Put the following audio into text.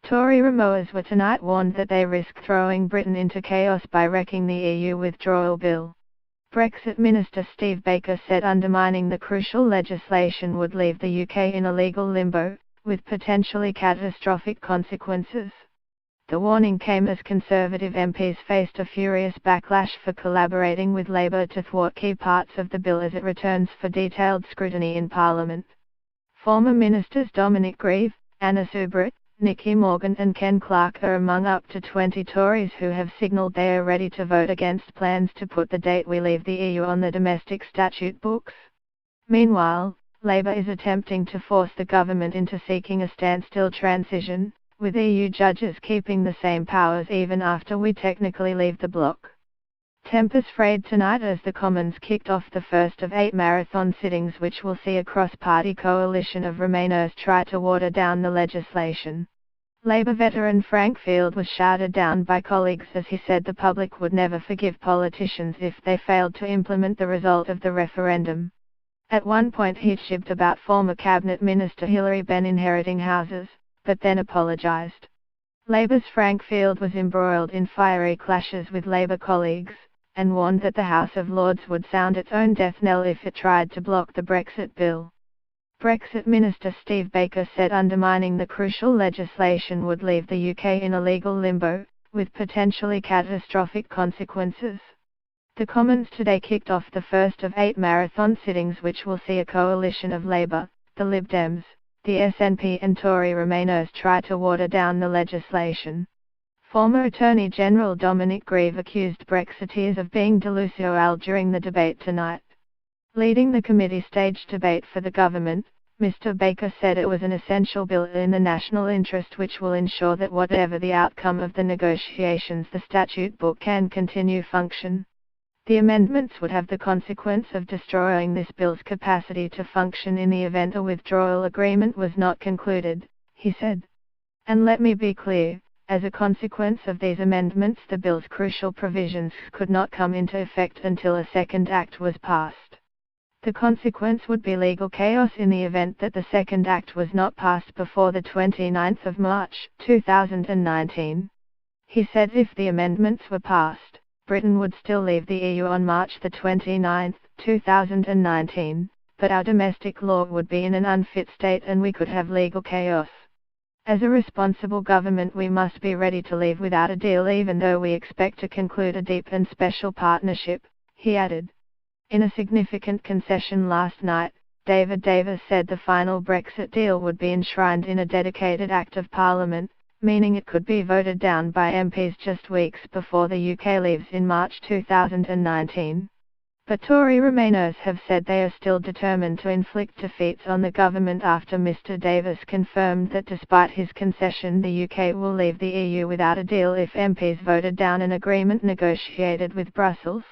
Tory Remoaners were tonight warned that they risk throwing Britain into chaos by wrecking the EU withdrawal bill. Brexit Minister Steve Baker said undermining the crucial legislation would leave the UK in a legal limbo, with potentially catastrophic consequences. The warning came as Conservative MPs faced a furious backlash for collaborating with Labour to thwart key parts of the bill as it returns for detailed scrutiny in Parliament. Former Ministers Dominic Grieve, Anna Soubrat, Nicky Morgan and Ken Clarke are among up to 20 Tories who have signalled they are ready to vote against plans to put the date we leave the EU on the domestic statute books. Meanwhile, Labour is attempting to force the government into seeking a standstill transition, with EU judges keeping the same powers even after we technically leave the bloc. Tempers frayed tonight as the Commons kicked off the first of 8 marathon sittings which will see a cross-party coalition of Remainers try to water down the legislation. Labour veteran Frank Field was shouted down by colleagues as he said the public would never forgive politicians if they failed to implement the result of the referendum. At one point he jibbed about former Cabinet Minister Hilary Benn inheriting houses, but then apologised. Labour's Frank Field was embroiled in fiery clashes with Labour colleagues, and warned that the House of Lords would sound its own death knell if it tried to block the Brexit bill. Brexit Minister Steve Baker said undermining the crucial legislation would leave the UK in a legal limbo, with potentially catastrophic consequences. The Commons today kicked off the first of 8 marathon sittings which will see a coalition of Labour, the Lib Dems, the SNP and Tory Remainers try to water down the legislation. Former Attorney General Dominic Grieve accused Brexiteers of being delusional during the debate tonight. Leading the committee-staged debate for the government, Mr. Baker said it was an essential bill in the national interest which will ensure that whatever the outcome of the negotiations the statute book can continue function. The amendments would have the consequence of destroying this bill's capacity to function in the event a withdrawal agreement was not concluded, he said. And let me be clear, as a consequence of these amendments the bill's crucial provisions could not come into effect until a second act was passed. The consequence would be legal chaos in the event that the second act was not passed before the 29th of March, 2019. He said if the amendments were passed, Britain would still leave the EU on March the 29th, 2019, but our domestic law would be in an unfit state and we could have legal chaos. As a responsible government we must be ready to leave without a deal even though we expect to conclude a deep and special partnership, he added. In a significant concession last night, David Davis said the final Brexit deal would be enshrined in a dedicated Act of Parliament, meaning it could be voted down by MPs just weeks before the UK leaves in March 2019. But Tory Remainers have said they are still determined to inflict defeats on the government after Mr. Davis confirmed that despite his concession the UK will leave the EU without a deal if MPs voted down an agreement negotiated with Brussels.